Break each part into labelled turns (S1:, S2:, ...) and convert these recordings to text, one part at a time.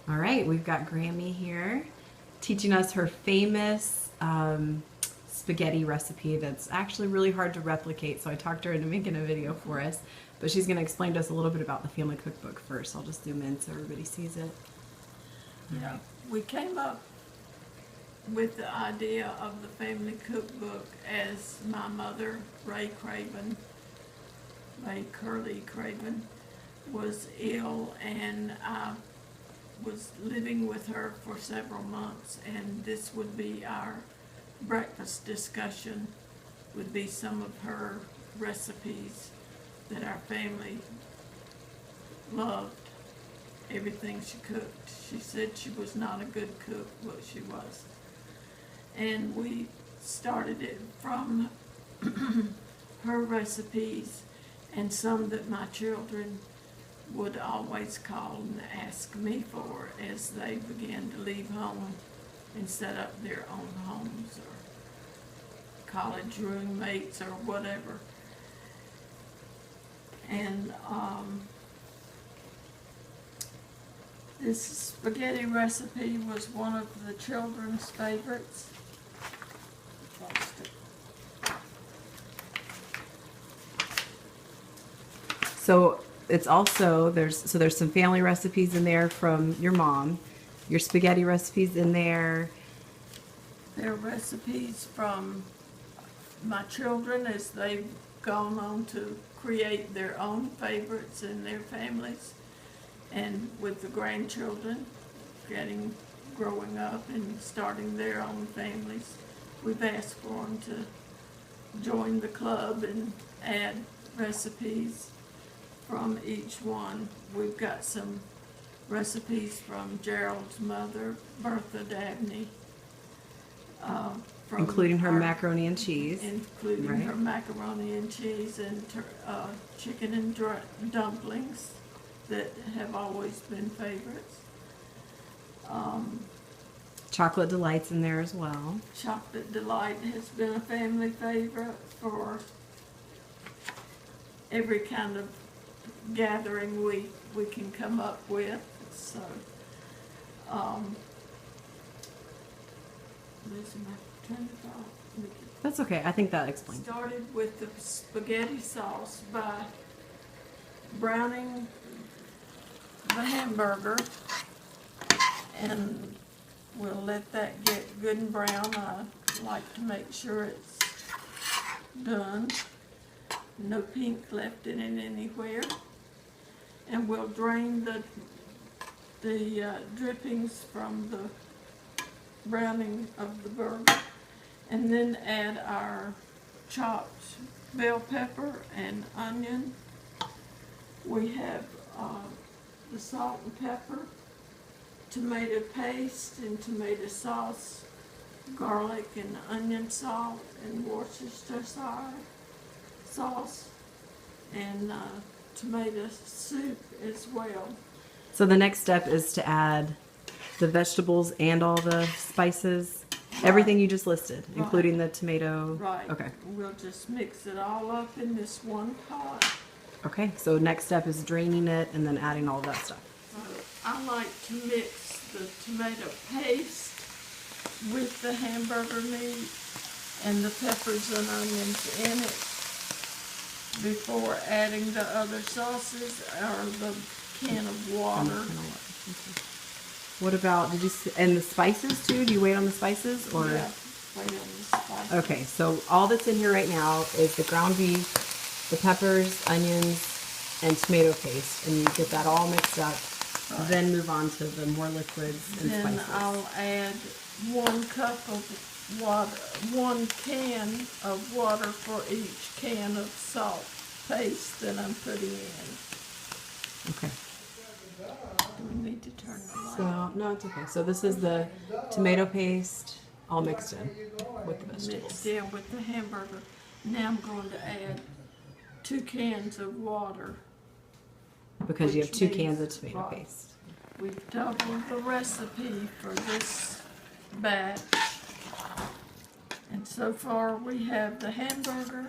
S1: All right, we've got Grammy here teaching us her famous spaghetti recipe that's actually really hard to replicate. So I talked her into making a video for us, but she's going to explain to us a little bit about the family cookbook first. I'll just zoom in so everybody sees it.
S2: Yeah, we came up with the idea of the family cookbook as my mother, Ray Curly Craven, was ill, and I was living with her for several months, and this would be our breakfast discussion, would be some of her recipes that our family loved. Everything she cooked. She said she was not a good cook, but she was. And we started it from her recipes and some that my children would always call and ask me for as they began to leave home and set up their own homes or college roommates or whatever. And this spaghetti recipe was one of the children's favorites.
S1: So it's also there's some family recipes in there from your mom, your spaghetti recipes in there.
S2: There are recipes from my children as they've gone on to create their own favorites in their families, and with the grandchildren growing up and starting their own families. We've asked for them to join the club and add recipes from each one. We've got some recipes from Gerald's mother, Bertha Dabney.
S1: Including her macaroni and cheese.
S2: Including
S1: right?
S2: her macaroni and cheese and chicken and dumplings that have always been favorites.
S1: Chocolate Delights in there as well.
S2: Chocolate Delight has been a family favorite for every kind of gathering we can come up with. So,
S1: That's okay. I think that explains.
S2: Started with the spaghetti sauce by browning the hamburger, and we'll let that get good and brown. I like to make sure it's done. No pink left in it anywhere. And we'll drain the drippings from the browning of the burger, and then add our chopped bell pepper and onion. We have the salt and pepper, tomato paste and tomato sauce, garlic and onion salt, and Worcestershire sauce, and tomato soup as well.
S1: So the next step is to add the vegetables and all the spices, everything you just listed, including the tomato.
S2: Right.
S1: Okay.
S2: We'll just mix it all up in this one pot.
S1: Okay. So next step is draining it and then adding all of that stuff.
S2: I like to mix the tomato paste with the hamburger meat and the peppers and onions in it before adding the other sauces or the can of water.
S1: What about, and the spices too? Do you wait on the spices or?
S2: Yeah, wait on the spices.
S1: Okay, so all that's in here right now is the ground beef, the peppers, onions, and tomato paste, and you get that all mixed up. Right. Then move on to the more liquids and
S2: then
S1: spices.
S2: I'll add 1 cup of water, 1 can of water for each can of salt paste that I'm putting in.
S1: Okay.
S2: Do we need to turn the light?
S1: So, no, it's okay. So this is the tomato paste all mixed in with the vegetables.
S2: Mixed in with the hamburger. Now I'm going to add 2 cans of water.
S1: Because you have 2 cans of
S2: means-
S1: tomato
S2: right.
S1: paste.
S2: We've doubled the recipe for this batch. And so far we have the hamburger,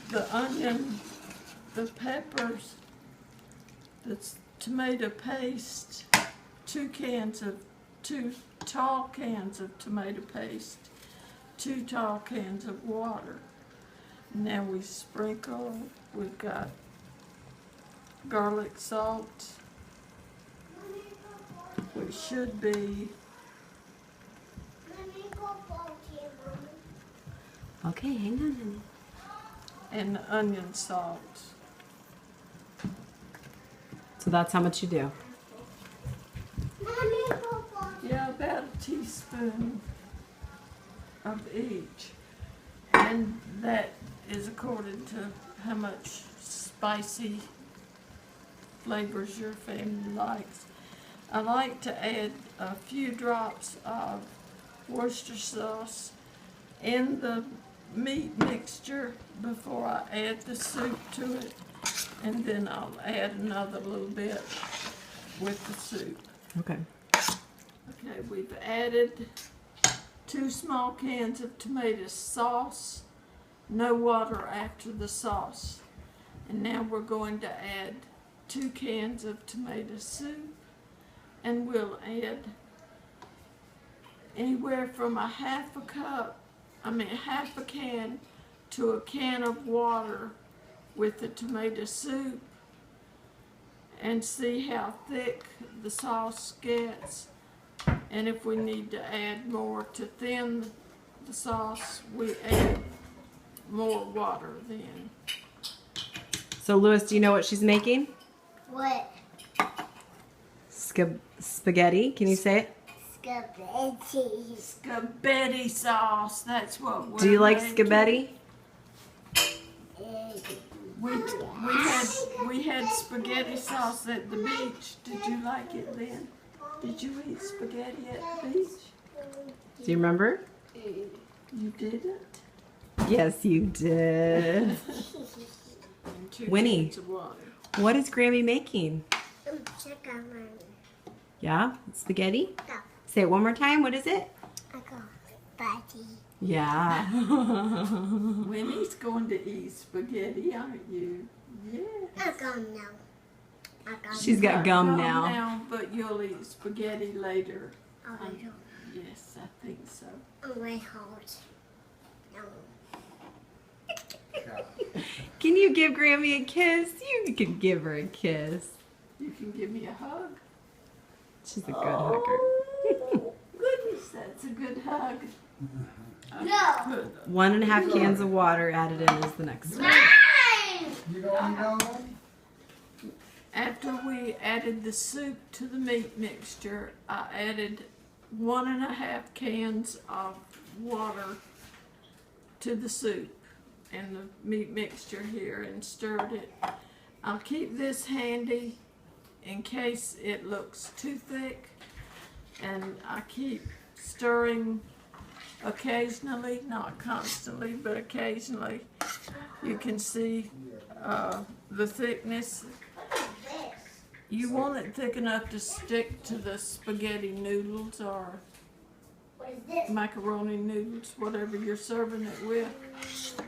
S2: the onion, the peppers, the tomato paste, two tall cans of tomato paste, 2 tall cans of water. Now we sprinkle, we've got garlic salt, which should be
S1: Okay, hang on, honey.
S2: and onion salt.
S1: So that's how much you do.
S2: Yeah, about a teaspoon of each. And that is according to how much spicy flavors your family likes. I like to add a few drops of Worcester sauce in the meat mixture before I add the soup to it, and then I'll add another little bit with the soup.
S1: Okay.
S2: Okay, we've added 2 small cans of tomato sauce, no water after the sauce. And now we're going to add 2 cans of tomato soup, and we'll add anywhere from half a can to a can of water with the tomato soup, and see how thick the sauce gets. And if we need to add more to thin the sauce, we add more water then.
S1: So Lewis, do you know what she's making?
S3: What?
S1: Spaghetti. Can you say it?
S3: Spaghetti.
S2: Spaghetti sauce, that's what we're
S1: Do you like
S2: making.
S1: spaghetti?
S2: We had spaghetti sauce at the beach. Did you like it then? Did you eat spaghetti at the beach?
S1: Do you remember?
S2: You didn't?
S1: Yes, you did.
S2: And 2
S1: Winnie.
S2: cans of water.
S1: What is Grammy making?
S3: Chicken.
S1: Yeah, spaghetti.
S3: No.
S1: Say it one more time. What is it?
S3: I got spaghetti.
S1: Yeah.
S2: Winnie's going to eat spaghetti, aren't you? Yes.
S3: I got no. I got
S1: She's got gum now.
S2: But you'll eat spaghetti later.
S3: Oh, I don't.
S2: Yes, I think so.
S3: Oh, my heart. No.
S1: Can you give Grammy a kiss? You can give her a kiss.
S2: You can give me a hug.
S1: She's a good hugger.
S2: Oh, goodness, that's a good hug.
S3: No.
S2: Good.
S1: 1.5 cans of water added in is the next one.
S4: You don't know?
S2: After we added the soup to the meat mixture, I added 1.5 cans of water to the soup and the meat mixture here and stirred it. I'll keep this handy in case it looks too thick, and I keep stirring occasionally, not constantly, but occasionally. You can see the thickness. You want it thick enough to stick to the spaghetti noodles or
S3: What is this?
S2: macaroni noodles, whatever you're serving it with.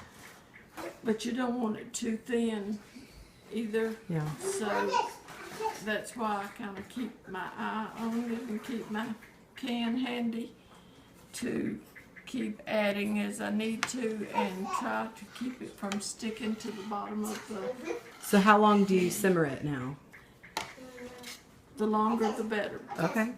S2: But you don't want it too thin either.
S1: Yeah.
S2: So that's why I kind of keep my eye on it and keep my can handy to keep adding as I need to and try to keep it from sticking to the bottom of
S1: So how long do you simmer it now?
S2: the longer the better.
S1: Okay.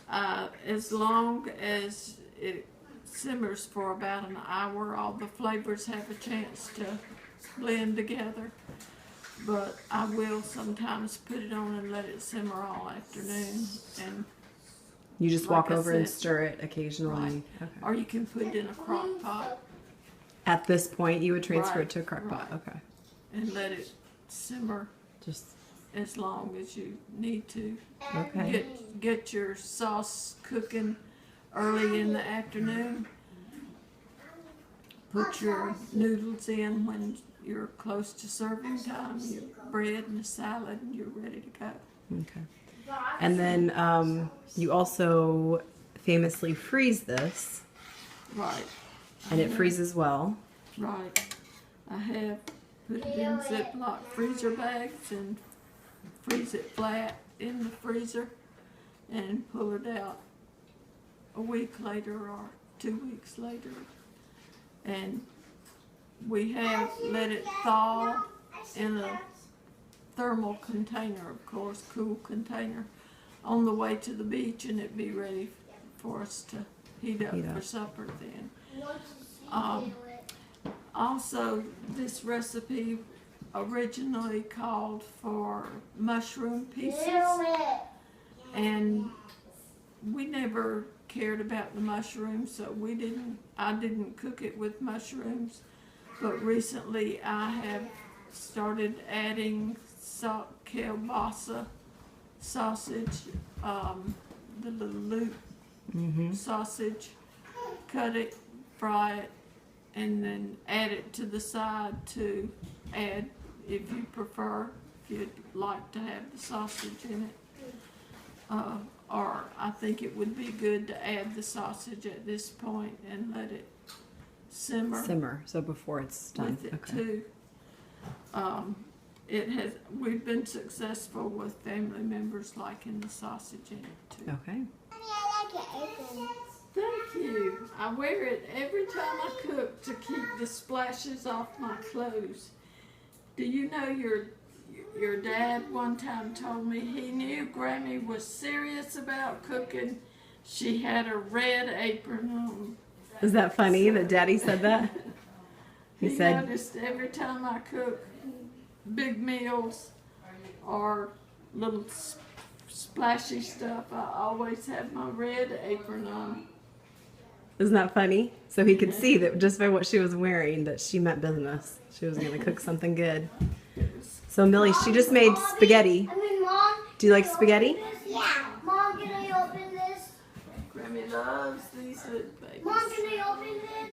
S2: As long as it simmers for about an hour, all the flavors have a chance to blend together. But I will sometimes put it on and let it simmer all afternoon, and
S1: You just
S2: Like
S1: walk
S2: I
S1: over and
S2: said.
S1: stir it occasionally. Okay.
S2: or you can put it in a crock pot
S1: At this point, you would transfer
S2: Right,
S1: it to a crock pot.
S2: right.
S1: Okay.
S2: and let it simmer
S1: Just
S2: as long as you need to.
S1: okay.
S2: Get your sauce cooking early in the afternoon. Put your noodles in when you're close to serving time, your bread and a salad, and you're ready to go.
S1: Okay. And then you also famously freeze this,
S2: Right,
S1: and it freezes well.
S2: right. I have put it in Ziploc freezer bags and freeze it flat in the freezer. and pull it out a week later or 2 weeks later. And we have let it thaw in a thermal container, of course, cool container, on the way to the beach, and it'd be ready for us to heat up for supper then. Also, this recipe originally called for mushroom pieces, and we never cared about the mushrooms, so I didn't cook it with mushrooms. But recently I have started adding kielbasa sausage, the little loop sausage, cut it, fry it, and then add it to the side to add, if you prefer, if you'd like to have the sausage in it. Or I think it would be good to add the sausage at this point and let it simmer.
S1: So before it's done.
S2: With it too. We've been successful with family members liking the sausage in it too.
S1: Okay.
S3: I like it open.
S2: Thank you. I wear it every time I cook to keep the splashes off my clothes. Do you know your dad one time told me he knew Grammy was serious about cooking? She had a red apron on.
S1: Is that funny that Daddy said that?
S2: He noticed every time I cook big meals or little splashy stuff, I always have my red apron on.
S1: Isn't that funny? So he could see that just by what she was wearing that she meant business. She was going to cook something good. So Millie, she just made spaghetti.
S3: Mom.
S1: Do you like spaghetti?
S3: Yeah. Mom, can I open this?
S2: Grammy loves these little babies.
S3: Mom, can I open this?